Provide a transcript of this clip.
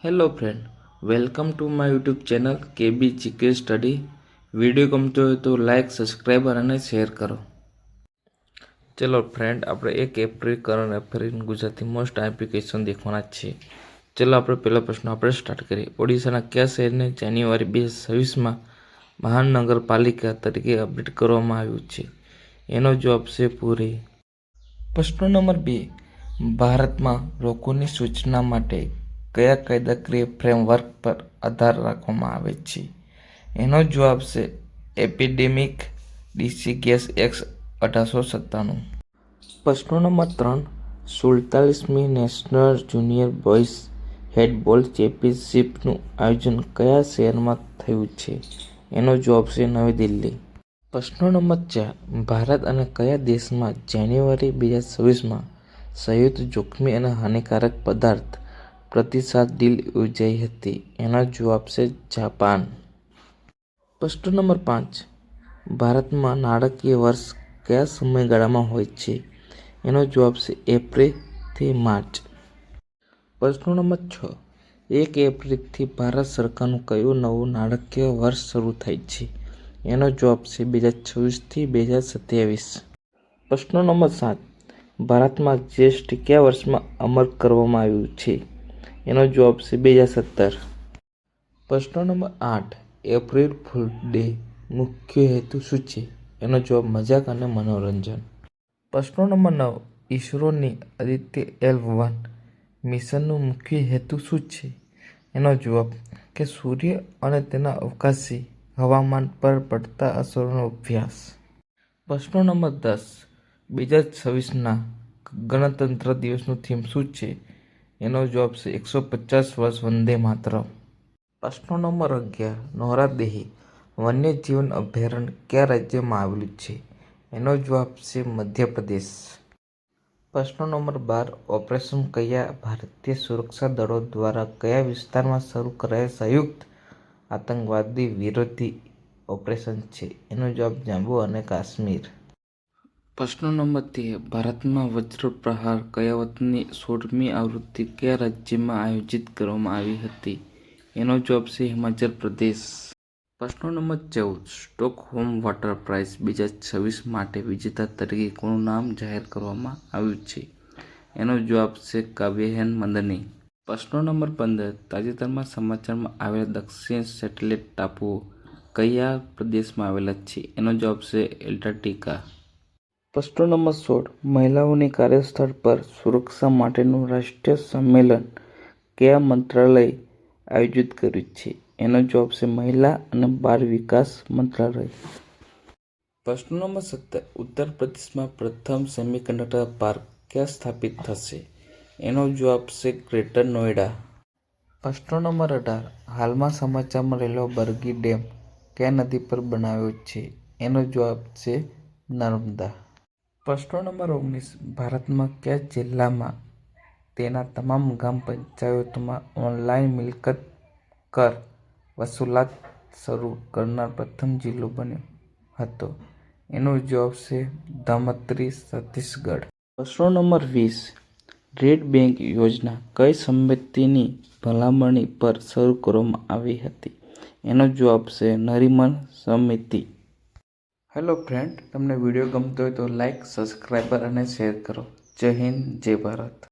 Hello friend, welcome to my YouTube channel KB GK study. Video ગમતો હોય તો like, subscribe અને share કરો. ચલો ફ્રેન્ડ, આપણે 1 April current affair Gujarati most application દેખવાના છીએ. ચલો આપણે પહેલો પ્રશ્ન આપણે સ્ટાર્ટ કરીએ. ઓડિશાના કયા શહેરને જાન્યુઆરી 2026માં મહાનગરપાલિકા તરીકે અપડેટ કરવામાં આવ્યું છે? એનો જવાબ છે પુરી. પ્રશ્ન નંબર 2. ભારતમાં લોકોની સૂચના માટે કયા કાયદાકીય ફ્રેમવર્ક પર આધાર રાખવામાં આવે છે? એનો જવાબ છે એપિડેમિક ડિસીઝ એક્ટ 1897. પ્રશ્ન નંબર 3. 47મી નેશનલ જુનિયર બોયઝ હેન્ડબોલ ચેમ્પિયનશિપનું આયોજન કયા શહેરમાં થયું છે? એનો જવાબ છે નવી દિલ્હી. પ્રશ્ન નંબર 4. ભારત અને કયા દેશમાં જાન્યુઆરી 2026માં સંયુક્ત જોખમી અને હાનિકારક પદાર્થ પ્રતિસાદ ડીલ યોજાઈ હતી? એનો જવાબ છે જાપાન. પ્રશ્ન નંબર 5. ભારતમાં નાણાકીય વર્ષ કયા સમયગાળામાં હોય છે? એનો જવાબ છે એપ્રિલ થી માર્ચ. પ્રશ્ન નંબર 6. 1 એપ્રિલથી ભારત સરકારનું કયું નવું નાણાકીય વર્ષ શરૂ થાય છે? એનો જવાબ છે 2026 થી 2027. પ્રશ્ન નંબર 7. ભારતમાં જીએસટી કયા વર્ષમાં અમલ કરવામાં આવ્યું છે? એનો જવાબ છે 2017. પ્રશ્ન નંબર 8. એપ્રિલ ફૂલ ડે મુખ્ય હેતુ શું છે? એનો જવાબ મજાક અને મનોરંજન. પ્રશ્ન નંબર 9. ઇસરોની આદિત્ય L1 મિશનનું મુખ્ય હેતુ શું છે? એનો જવાબ કે સૂર્ય અને તેના અવકાશી હવામાન પર પડતા અસરોનો અભ્યાસ. પ્રશ્ન નંબર 10. 2026ના ગણતંત્ર દિવસનું થીમ શું છે? એનો જવાબ છે 150 વર્ષ વંદે માતરમ. પ્રશ્ન નંબર 11. નોરાદેહી વન્યજીવ અભયારણ્ય કયા રાજ્યમાં આવેલું છે? એનો જવાબ છે મધ્યપ્રદેશ. પ્રશ્ન નંબર 12. ઓપરેશન કયા ભારતીય સુરક્ષા દળો દ્વારા કયા વિસ્તારમાં શરૂ કરાયેલ સંયુક્ત આતંકવાદી વિરોધી ઓપરેશન છે? એનો જવાબ જમ્મુ અને કાશ્મીર. પ્રશ્ન નંબર 13. ભારતમાં વજ્ર પ્રહાર કયાવતની 16મી આવૃત્તિ કયા રાજ્યમાં આયોજિત કરવામાં આવી હતી? એનો જવાબ છે હિમાચલ પ્રદેશ. પ્રશ્ન નંબર 14. સ્ટોકહોમ વોટર પ્રાઇઝ 2026 માટે વિજેતા તરીકે કોનું નામ જાહેર કરવામાં આવ્યું છે? એનો જવાબ છે કાવ્યહેન મદની. પ્રશ્ન નંબર 15. તાજેતરમાં સમાચારમાં આવેલા દક્ષિણ શેટલેન્ડ ટાપુઓ કયા પ્રદેશમાં આવેલા છે? એનો જવાબ છે એન્ટાર્કટિકા. પ્રશ્ન નંબર 16. મહિલાઓની કાર્યસ્થળ પર સુરક્ષા માટેનું રાષ્ટ્રીય સંમેલન કયા મંત્રાલયે આયોજિત કર્યું છે? એનો જવાબ છે મહિલા અને બાળ વિકાસ મંત્રાલય. પ્રશ્ન નંબર 17. ઉત્તર પ્રદેશમાં પ્રથમ સેમિકન્ડક્ટર પાર્ક ક્યાં સ્થાપિત થશે? એનો જવાબ છે ગ્રેટર નોઈડા. પ્રશ્ન નંબર 18. હાલમાં સમાચારમાં રહેલો બરગી ડેમ કયા નદી પર બનાવાયો છે? એનો જવાબ છે નર્મદા. પ્રશ્ન નંબર 19. ભારતમાં કયા જિલ્લામાં તેના તમામ ગ્રામ પંચાયતોમાં ઓનલાઈન મિલકત કર વસૂલાત શરૂ કરનાર પ્રથમ જિલ્લો બન્યો હતો? એનો જવાબ છે ધમત્રી, છત્તીસગઢ. પ્રશ્ન નંબર 20. રેડ બેંક યોજના કઈ સમિતિની ભલામણ પર શરૂ કરવામાં આવી હતી? એનો જવાબ છે નરીમન સમિતિ. હેલો ફ્રેન્ડ, તમને વિડીયો ગમતો હોય તો લાઇક, સબસ્ક્રાઈબ અને શેર કરો. જય હિન્દ, જય ભારત.